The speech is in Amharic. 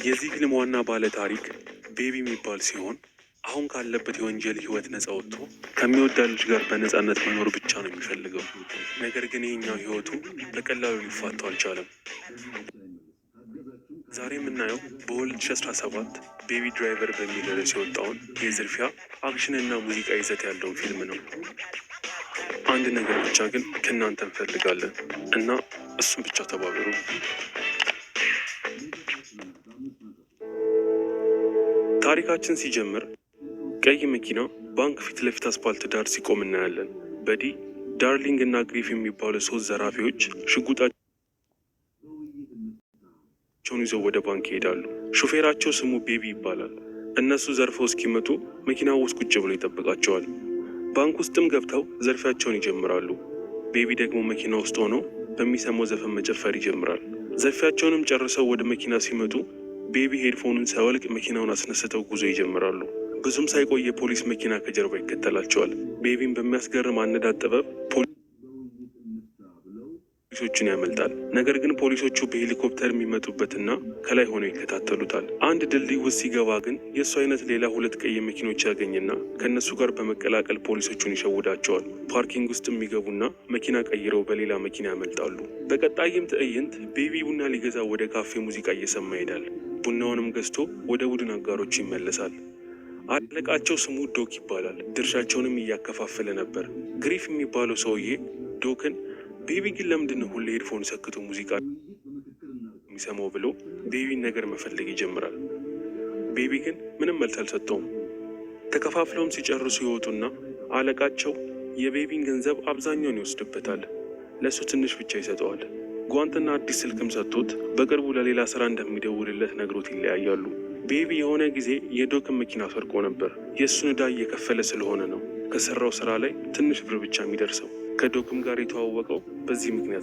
የዚህ ፊልም ዋና ባለ ታሪክ ቤቢ የሚባል ሲሆን አሁን ካለበት የወንጀል ህይወት ነፃ ወጥቶ ከሚወዳ ልጅ ጋር በነፃነት መኖር ብቻ ነው የሚፈልገው። ነገር ግን ይህኛው ህይወቱ በቀላሉ ሊፋታው አልቻለም። ዛሬ የምናየው በ2017 ቤቢ ድራይቨር በሚል ርዕስ የወጣውን የዝርፊያ አክሽንና ሙዚቃ ይዘት ያለውን ፊልም ነው። አንድ ነገር ብቻ ግን ከእናንተ እንፈልጋለን እና እሱም ብቻ ተባበሩ። ታሪካችን ሲጀምር ቀይ መኪና ባንክ ፊት ለፊት አስፓልት ዳር ሲቆም እናያለን። በዲ ዳርሊንግ እና ግሪፍ የሚባሉ ሶስት ዘራፊዎች ሽጉጣቸውን ይዘው ወደ ባንክ ይሄዳሉ። ሾፌራቸው ስሙ ቤቢ ይባላል። እነሱ ዘርፈው እስኪመጡ መኪናው ውስጥ ቁጭ ብሎ ይጠብቃቸዋል። ባንክ ውስጥም ገብተው ዘርፊያቸውን ይጀምራሉ። ቤቢ ደግሞ መኪና ውስጥ ሆኖ በሚሰማው ዘፈን መጨፈር ይጀምራል። ዘርፊያቸውንም ጨርሰው ወደ መኪና ሲመጡ ቤቢ ሄድፎኑን ሳይወልቅ መኪናውን አስነስተው ጉዞ ይጀምራሉ። ብዙም ሳይቆይ የፖሊስ መኪና ከጀርባ ይከተላቸዋል። ቤቢን በሚያስገርም አነዳድ ጥበብ ፖሊሶቹን ያመልጣል። ነገር ግን ፖሊሶቹ በሄሊኮፕተር የሚመጡበትና ከላይ ሆነው ይከታተሉታል። አንድ ድልድይ ውስጥ ሲገባ ግን የእሱ አይነት ሌላ ሁለት ቀይ መኪኖች ያገኝና ከእነሱ ጋር በመቀላቀል ፖሊሶቹን ይሸውዳቸዋል። ፓርኪንግ ውስጥ የሚገቡና መኪና ቀይረው በሌላ መኪና ያመልጣሉ። በቀጣይም ትዕይንት ቤቢ ቡና ሊገዛ ወደ ካፌ ሙዚቃ እየሰማ ይሄዳል። ቡናውንም ገዝቶ ወደ ቡድን አጋሮቹ ይመለሳል። አለቃቸው ስሙ ዶክ ይባላል። ድርሻቸውንም እያከፋፈለ ነበር። ግሪፍ የሚባለው ሰውዬ ዶክን ቤቢ ግን ለምንድን ነው ሁሌ ሄድፎን ሰክቶ ሙዚቃ የሚሰማው ብሎ ቤቢን ነገር መፈለግ ይጀምራል። ቤቢ ግን ምንም መልስ አልሰጠውም። ተከፋፍለውም ሲጨርሱ ይወጡና አለቃቸው የቤቢን ገንዘብ አብዛኛውን ይወስድበታል። ለእሱ ትንሽ ብቻ ይሰጠዋል። ጓንትና አዲስ ስልክም ሰጥቶት በቅርቡ ለሌላ ስራ እንደሚደውልለት ነግሮት ይለያያሉ። ቤቢ የሆነ ጊዜ የዶክን መኪና ሰርቆ ነበር። የእሱን ዕዳ እየከፈለ ስለሆነ ነው ከሰራው ስራ ላይ ትንሽ ብር ብቻ የሚደርሰው። ከዶክም ጋር የተዋወቀው በዚህ ምክንያት